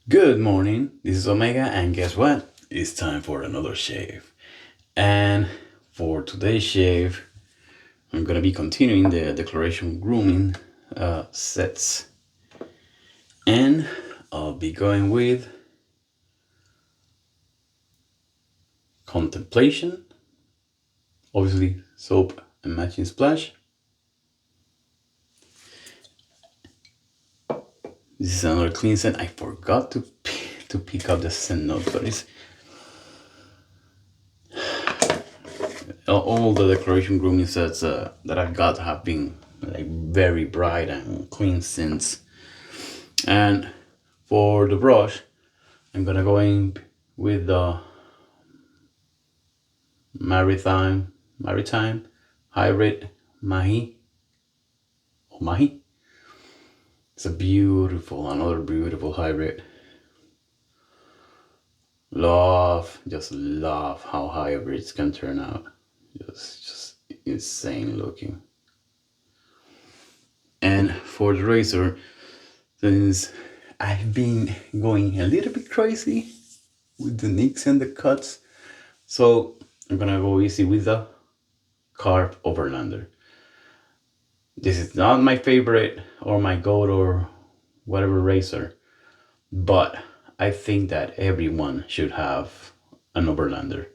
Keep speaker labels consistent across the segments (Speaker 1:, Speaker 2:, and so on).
Speaker 1: Good morning, this is Omega, and guess what? It's time for another shave. And for today's shave, I'm gonna be continuing the Declaration Grooming sets. And I'll be going with Contemplation, obviously soap and matching splash. This is another clean scent. I forgot to pick up the scent note, but it's all the Declaration Grooming sets that I've got have been like very bright and clean scents. And for the brush, I'm gonna go in with the Maritime Hybrid Mahi. Oh, Mahi. It's another beautiful hybrid. Just love how hybrids can turn out. Just insane looking. And for the razor, since I've been going a little bit crazy with the nicks and the cuts, so I'm gonna go easy with the Karve Overlander. This is not my favorite or my goat or whatever razor, but I think that everyone should have an Overlander.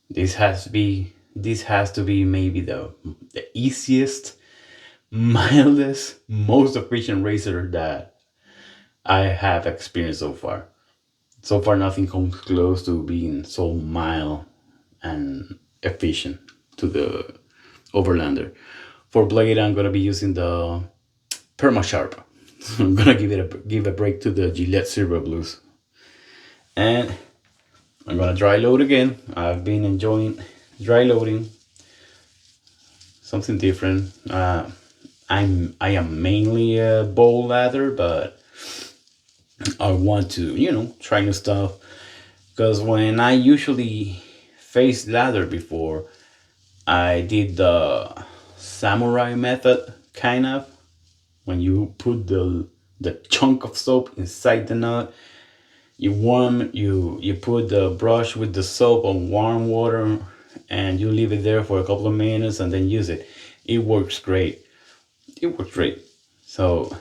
Speaker 1: This has to be maybe the easiest, mildest, most efficient razor that I have experienced so far. So far, nothing comes close to being so mild and efficient to the Overlander. For blade, I'm gonna be using the Perma Sharp. I'm gonna give a break to the Gillette Silver Blues, and I'm gonna dry load again. I've been enjoying dry loading, something different. I am mainly a bowl lather, but I want to try new stuff, because when I usually face lather before, I did the samurai method, kind of, when you put the chunk of soap inside the knot. You put the brush with the soap on warm water, and you leave it there for a couple of minutes and then use it. It works great. So,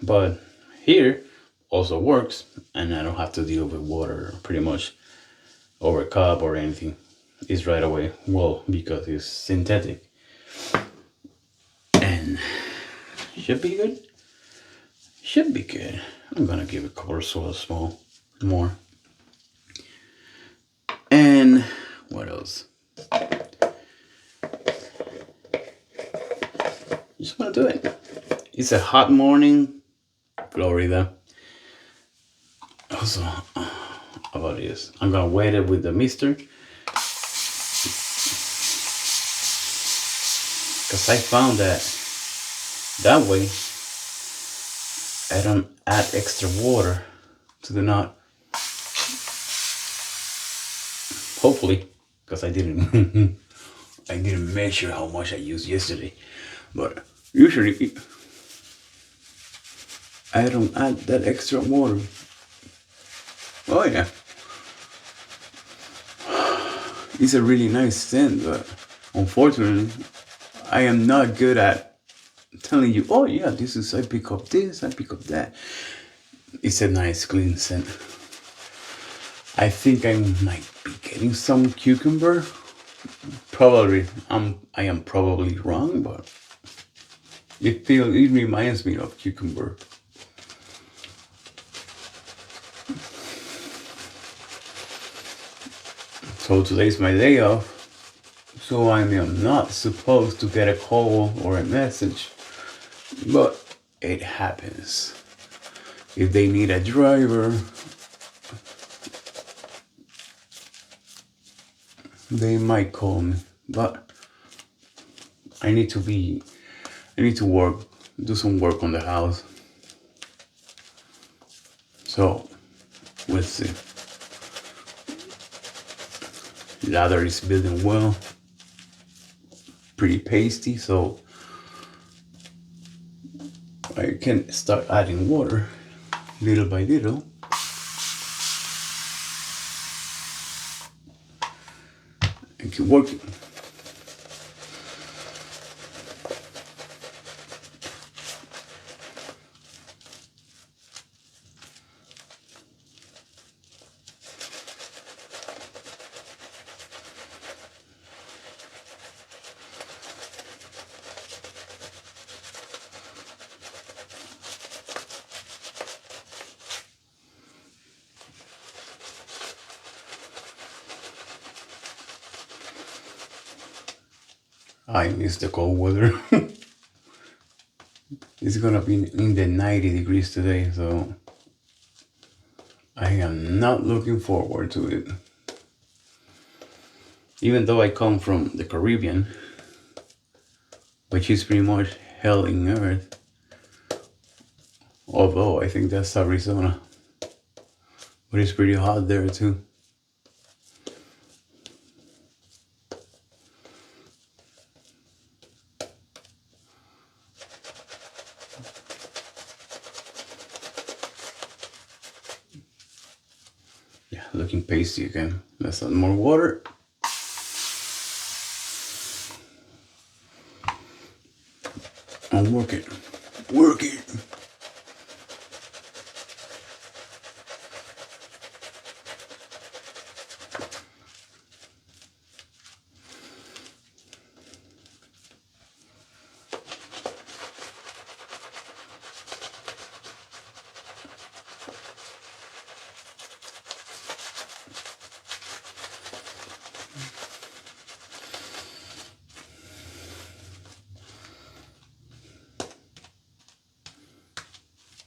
Speaker 1: but here also works, and I don't have to deal with water pretty much over a cup or anything. It's right away. Well, because it's synthetic. And should be good. Should be good. I'm gonna give a couple of small more. And what else? Just gonna do it. It's a hot morning, Florida. Also, about this, I'm gonna wet it with the mister, because I found that way I don't add extra water to the knot. Hopefully, because I didn't I didn't measure how much I used yesterday, but usually I don't add that extra water. Oh yeah, it's a really nice scent, but unfortunately I am not good at telling you, oh yeah, I pick up this, I pick up that. It's a nice clean scent. I think I might be getting some cucumber. Probably, I am probably wrong, but it reminds me of cucumber. So today's my day off, so I am not supposed to get a call or a message, but it happens. If they need a driver, they might call me, but I need to do some work on the house. So we'll see. Lather is building well, pretty pasty, so I can start adding water little by little. keep working. I miss the cold weather. It's gonna be in the 90 degrees today, so I am not looking forward to it. Even though I come from the Caribbean, which is pretty much hell in earth, although I think that's Arizona, but it's pretty hot there too. Yeah, looking pasty again. Let's add more water. And work it. Work it.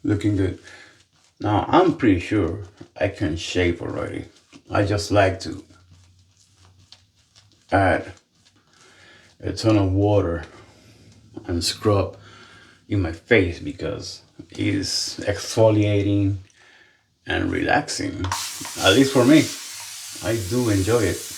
Speaker 1: Looking good. Now I'm pretty sure I can shave already. I just like to add a ton of water and scrub in my face because it's exfoliating and relaxing. At least for me, I do enjoy it.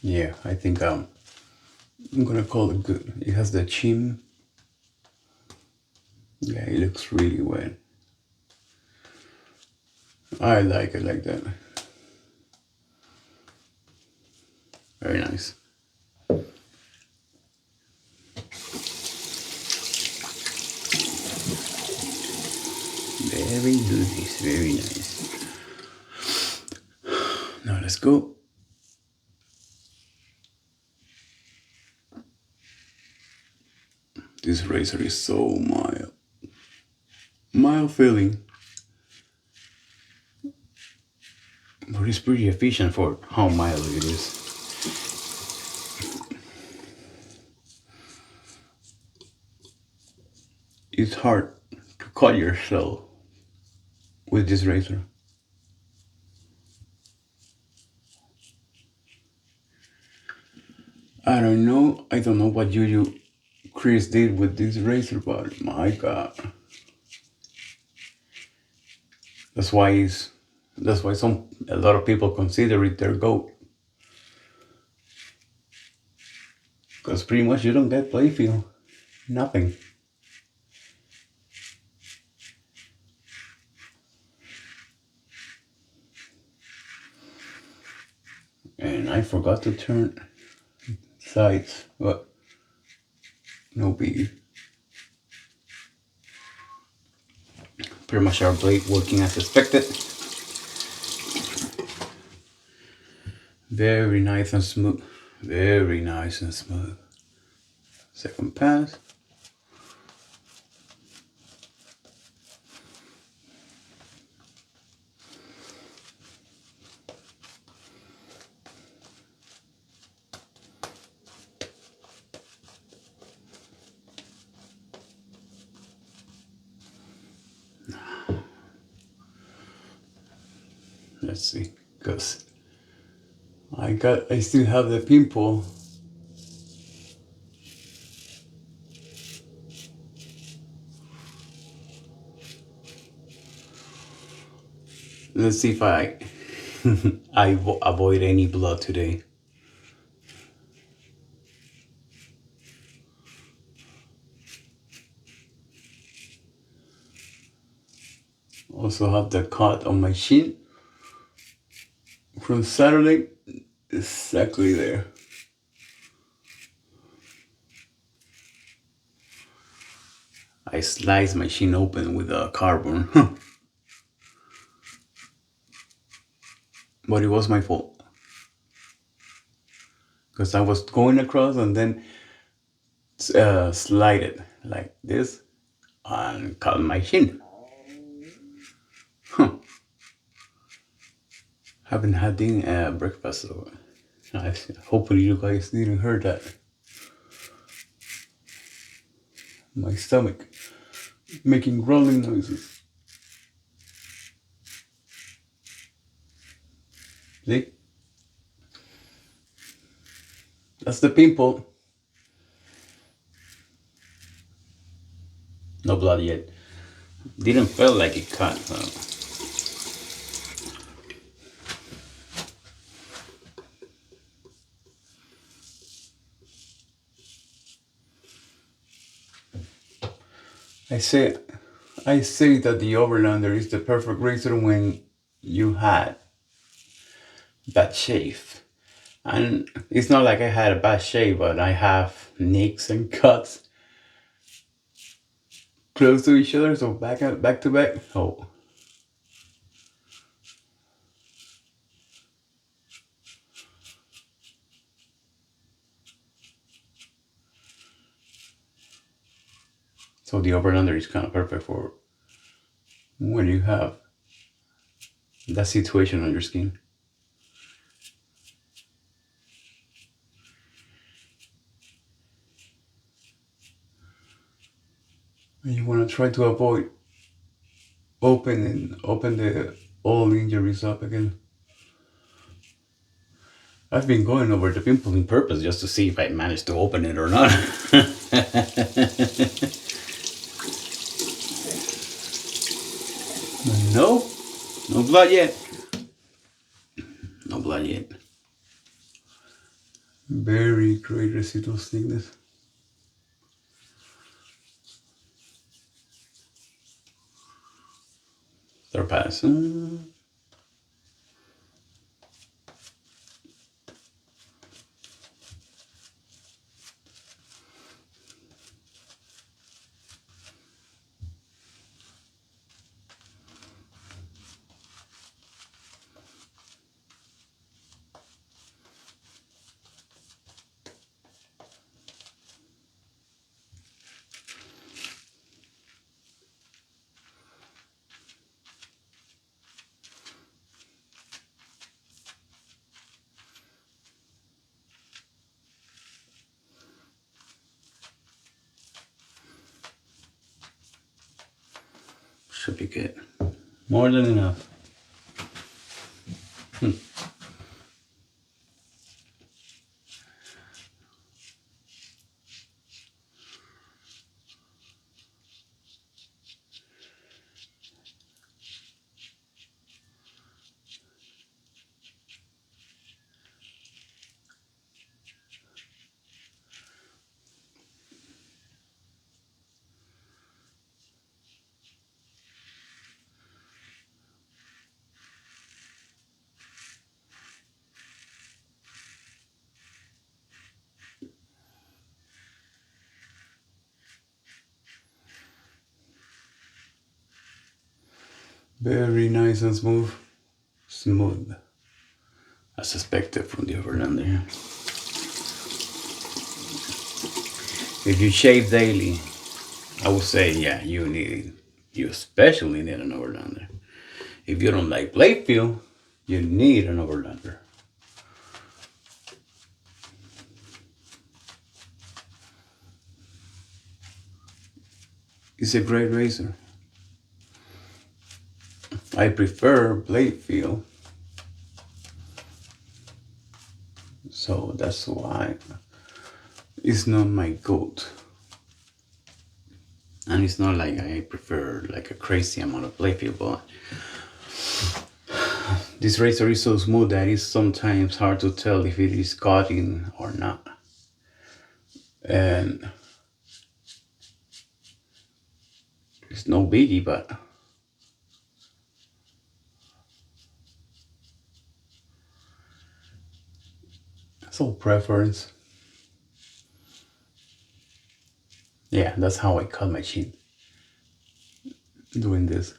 Speaker 1: Yeah, I think I'm gonna call it good. It has the chin. Yeah, it looks really wet. I like it like that. Very nice. Very nice, very nice. Now let's go. This razor is so mild. Mild feeling. But it's pretty efficient for how mild it is. It's hard to cut yourself with this razor. I don't know what you Chris did with this razor, but my God. That's why a lot of people consider it their goat. Because pretty much you don't get play feel. Nothing. And I forgot to turn sides, but no biggie. Pretty much our blade working as expected. Very nice and smooth. Very nice and smooth. Second pass. let's see, because I still have the pimple. Let's see if I avoid any blood today. Also have the cut on my shin from Saturday, exactly there. I sliced my shin open with a carbon, but it was my fault because I was going across and then slide it like this and cut my shin. Haven't had breakfast, so hopefully you guys didn't hear that. My stomach making growling noises. See? That's the pimple. No blood yet. Didn't feel like it cut. I say that the Overlander is the perfect razor when you had bad shave. And it's not like I had a bad shave, but I have nicks and cuts close to each other, so back to back. Oh. So the Overlander is kind of perfect for when you have that situation on your skin. And you want to try to avoid open the all injuries up again. I've been going over the pimple in purpose just to see if I managed to open it or not. No blood yet. No blood yet. Very great residual thickness. Third pass. Should be good. More than enough. Very nice and smooth. Smooth. As expected from the Overlander. If you shave daily, I would say, yeah, you especially need an Overlander. If you don't like blade feel, you need an Overlander. It's a great razor. I prefer blade feel so that's why it's not my goat. And it's not like I prefer like a crazy amount of playfield, but this razor is so smooth that it's sometimes hard to tell if it is cutting or not. And it's no biggie, but it's all preference. Yeah, that's how I cut my chin, doing this.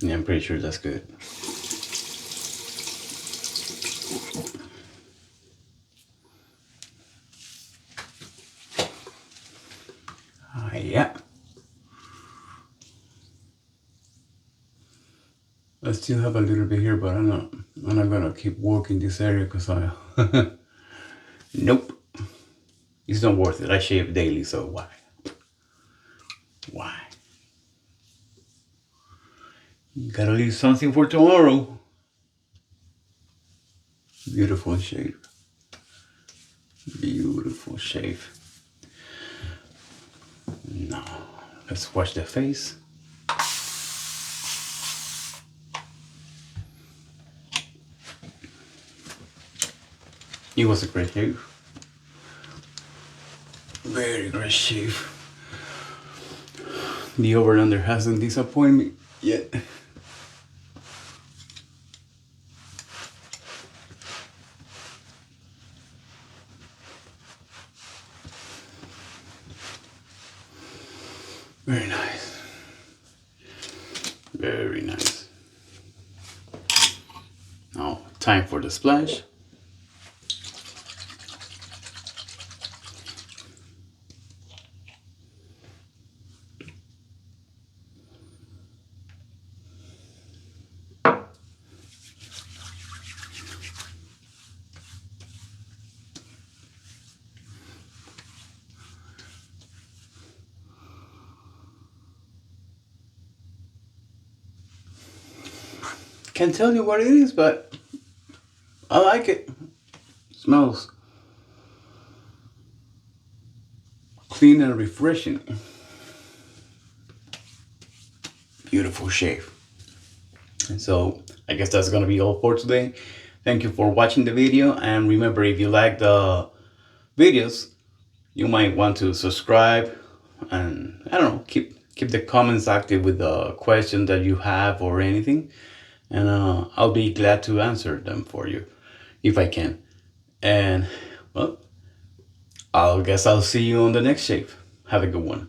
Speaker 1: Yeah, I'm pretty sure that's good. Yeah. I still have a little bit here, but I'm not gonna keep working this area because I nope. It's not worth it. I shave daily, so why? Why? Gotta leave something for tomorrow. Beautiful shave. Beautiful shave. Now, let's wash the face. It was a great shave. Very great shave. The Overlander hasn't disappointed me yet. Very nice. Very nice. Now, time for the splash. Can't tell you what it is, but I like it. Smells clean and refreshing. Beautiful shave. And so I guess that's gonna be all for today. Thank you for watching the video, and remember, if you like the videos, you might want to subscribe and I don't know, keep the comments active with the question that you have or anything, and I'll be glad to answer them for you if I can. And well, I'll see you on the next shave. Have a good one.